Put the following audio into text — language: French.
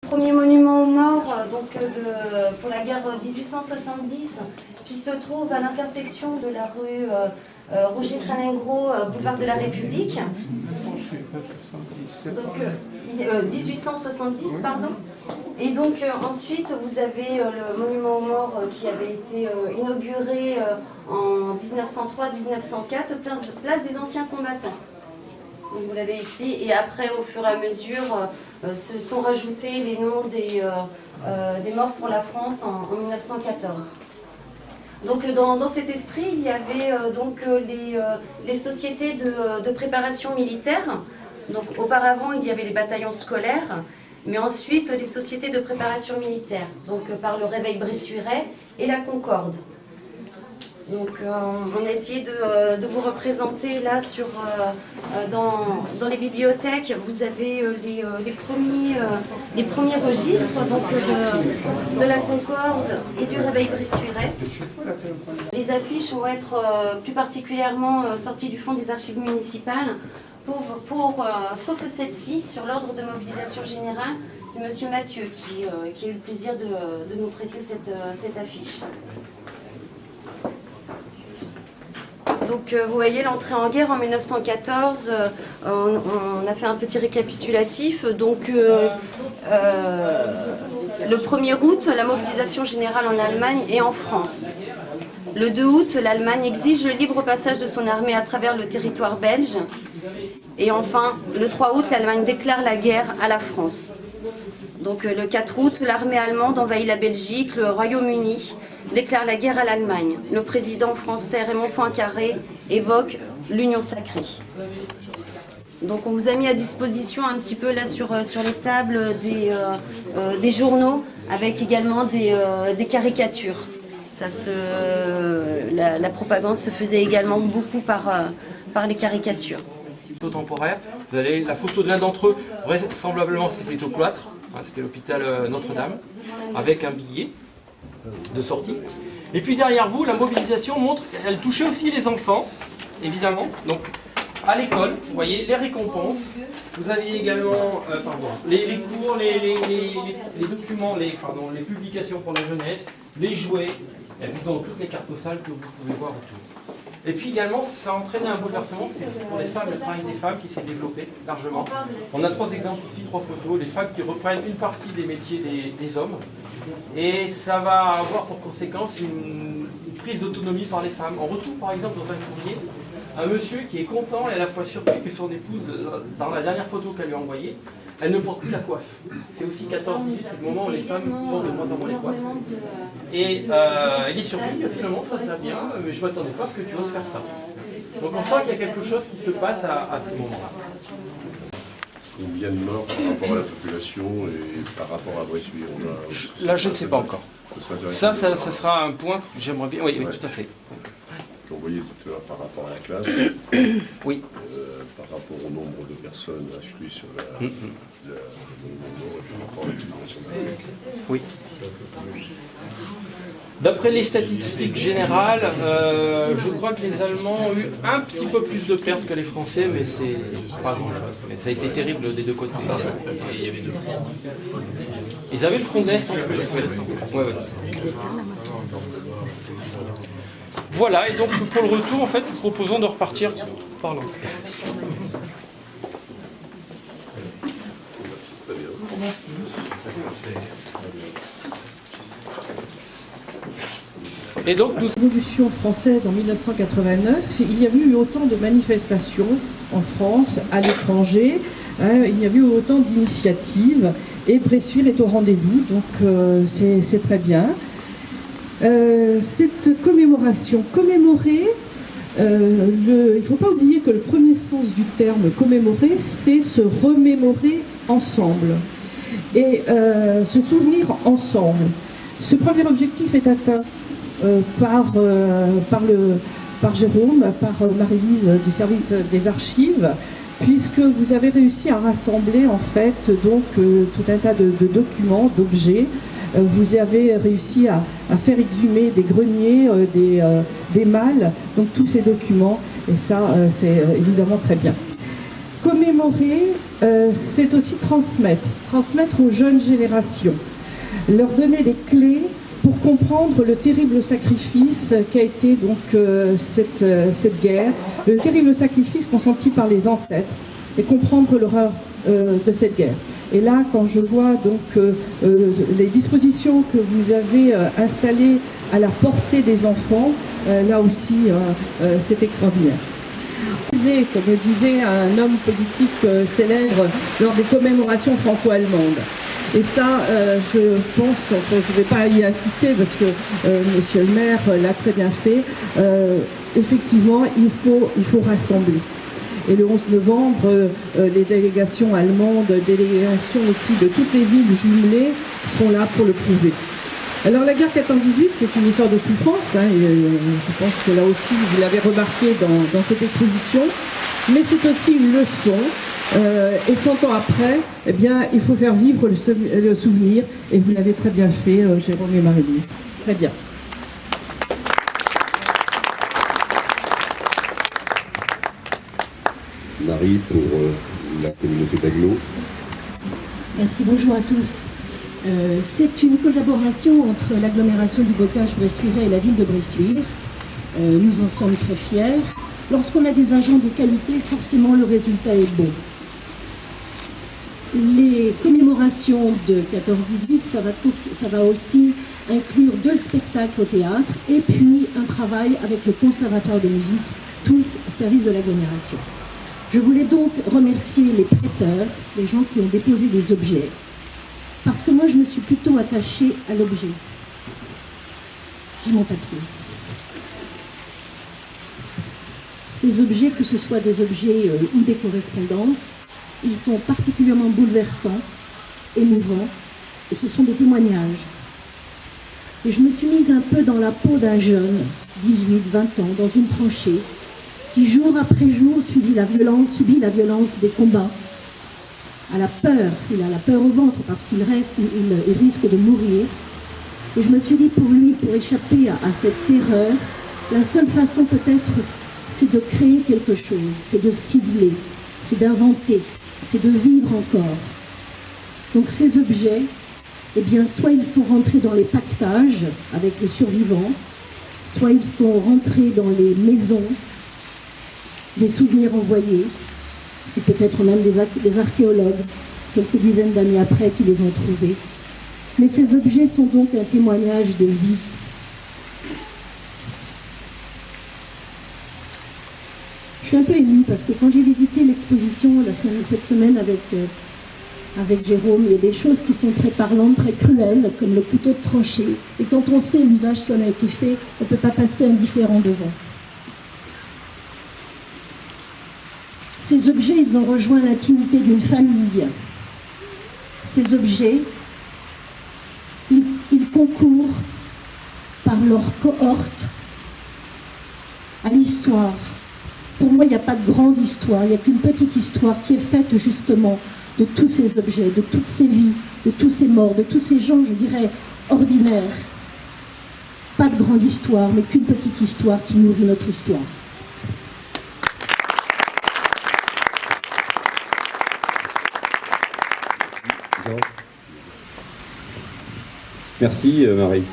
Premier monument aux morts pour la guerre 1870 qui se trouve à l'intersection de la rue Roger Salengro, boulevard de la République. Donc, 1870, pardon. Et donc ensuite vous avez le monument aux morts qui avait été inauguré en 1903-1904, place des anciens combattants. Donc, vous l'avez ici, et après au fur et à mesure se sont rajoutés les noms des morts pour la France en 1914. Donc dans cet esprit, il y avait les sociétés de préparation militaire. Donc auparavant, il y avait les bataillons scolaires, mais ensuite les sociétés de préparation militaire, donc par le Réveil Bressuiret et la Concorde. Donc on a essayé de vous représenter là dans les bibliothèques. Vous avez les premiers registres donc de la Concorde et du Réveil Bressuiret. Les affiches vont être plus particulièrement sorties du fond des archives municipales. Sauf celle-ci, sur l'ordre de mobilisation générale, c'est M. Mathieu qui a eu le plaisir de nous prêter cette affiche. Donc vous voyez l'entrée en guerre en 1914, on a fait un petit récapitulatif. Donc le 1er août, la mobilisation générale en Allemagne et en France. Le 2 août, l'Allemagne exige le libre passage de son armée à travers le territoire belge. Et enfin, le 3 août, l'Allemagne déclare la guerre à la France. Donc le 4 août, l'armée allemande envahit la Belgique, le Royaume-Uni déclare la guerre à l'Allemagne. Le président français Raymond Poincaré évoque l'union sacrée. Donc on vous a mis à disposition un petit peu là sur les tables des journaux avec également des caricatures. La propagande se faisait également beaucoup par les caricatures. Temporaire. Vous avez la photo de l'un d'entre eux, vraisemblablement c'était au cloître, c'était l'hôpital Notre-Dame, avec un billet de sortie. Et puis derrière vous, la mobilisation montre qu'elle touchait aussi les enfants, évidemment. Donc à l'école, vous voyez, les récompenses. Vous aviez également les cours, les documents, les publications pour la jeunesse, les jouets, et puis donc toutes les cartes postales que vous pouvez voir autour. Et puis également, ça a entraîné un bouleversement, c'est pour les femmes, le travail des femmes qui s'est développé largement. On a 3 exemples ici, 3 photos, les femmes qui reprennent une partie des métiers des hommes. Et ça va avoir pour conséquence une prise d'autonomie par les femmes. On retrouve par exemple dans un courrier un monsieur qui est content et à la fois surpris que son épouse, dans la dernière photo qu'elle lui a envoyée, elle ne porte plus la coiffe. C'est aussi 14-18, c'est le moment où les femmes portent de moins en moins les coiffes. Et il est surpris que finalement ça va bien, mais je ne m'attendais pas à ce que tu oses faire ça. Donc on sent qu'il y a quelque chose qui se passe à ce moment-là. Combien de morts par rapport à la population et par rapport à Bressuire? Là je ne sais pas encore. Ça sera un point que j'aimerais bien. Oui, oui, tout à fait. Vous voyez tout à l'heure par rapport à la classe, oui. Par rapport au nombre de personnes inscrites sur le nombre et par rapport à l'utilisation de la oui. D'après les statistiques générales, je crois que les Allemands ont eu un petit peu plus de pertes que les Français, mais c'est pas grand-chose. Mais ça a été terrible des deux côtés. Et il y avait 2 fronts. Ils avaient le front de l'Est en plus. Ouais, ouais. Voilà, et donc pour le retour, en fait, nous proposons de repartir par là. Et donc, nous... Révolution française en 1989, il n'y a eu autant de manifestations en France, à l'étranger, il n'y a eu autant d'initiatives, et Bressuire est au rendez-vous, donc c'est très bien. Cette commémoration, commémorer, il ne faut pas oublier que le premier sens du terme commémorer, c'est se remémorer ensemble et se souvenir ensemble. Ce premier objectif est atteint par Jérôme, par Marie-Lise du service des archives, puisque vous avez réussi à rassembler en fait donc tout un tas de documents, d'objets. Vous avez réussi à faire exhumer des greniers, des malles, donc tous ces documents, et ça c'est évidemment très bien. commémorer, c'est aussi transmettre aux jeunes générations, leur donner les clés pour comprendre le terrible sacrifice qu'a été donc cette guerre, le terrible sacrifice consenti par les ancêtres, et comprendre l'horreur de cette guerre. Et là, quand je vois donc les dispositions que vous avez installées à la portée des enfants, là aussi, c'est extraordinaire. Comme disait un homme politique célèbre lors des commémorations franco-allemandes. Et ça, je pense, enfin, je ne vais pas y inciter parce que monsieur le maire l'a très bien fait, effectivement, il faut rassembler. Et le 11 novembre, les délégations allemandes, délégations aussi de toutes les villes jumelées seront là pour le prouver. Alors la guerre 14-18, c'est une histoire de souffrance, hein, et, je pense que là aussi vous l'avez remarqué dans cette exposition, mais c'est aussi une leçon, et 100 ans après, eh bien, il faut faire vivre le souvenir, et vous l'avez très bien fait, Jérôme et Marie-Lise. Très bien. Marie, pour la communauté d'Aglo. Merci, bonjour à tous. C'est une collaboration entre l'agglomération du Bocage-Bressuire et la ville de Bressuire. Nous en sommes très fiers. Lorsqu'on a des agents de qualité, forcément le résultat est bon. Les commémorations de 14-18, ça va aussi inclure 2 spectacles au théâtre et puis un travail avec le conservatoire de musique, tous au service de l'agglomération. Je voulais donc remercier les prêteurs, les gens qui ont déposé des objets, parce que moi je me suis plutôt attachée à l'objet. J'ai mon papier. Ces objets, que ce soit des objets ou des correspondances, ils sont particulièrement bouleversants, émouvants, et ce sont des témoignages. Et je me suis mise un peu dans la peau d'un jeune, 18-20 ans, dans une tranchée, qui jour après jour subit la violence des combats. Il a la peur au ventre parce qu'il risque de mourir. Et je me suis dit, pour lui, pour échapper à cette terreur, la seule façon peut-être, c'est de créer quelque chose, c'est de ciseler, c'est d'inventer, c'est de vivre encore. Donc ces objets, eh bien, soit ils sont rentrés dans les pactages avec les survivants, soit ils sont rentrés dans les maisons, des souvenirs envoyés, ou peut-être même des archéologues, quelques dizaines d'années après, qui les ont trouvés. Mais ces objets sont donc un témoignage de vie. Je suis un peu émue parce que quand j'ai visité l'exposition cette semaine avec Jérôme, il y a des choses qui sont très parlantes, très cruelles, comme le couteau de tranchée. Et quand on sait l'usage qui en a été fait, on ne peut pas passer indifférent devant. Ces objets, ils ont rejoint l'intimité d'une famille. Ces objets, ils concourent par leur cohorte à l'histoire. Pour moi, il n'y a pas de grande histoire, il n'y a qu'une petite histoire qui est faite justement de tous ces objets, de toutes ces vies, de tous ces morts, de tous ces gens, je dirais, ordinaires. Pas de grande histoire, mais qu'une petite histoire qui nourrit notre histoire. Merci Marie.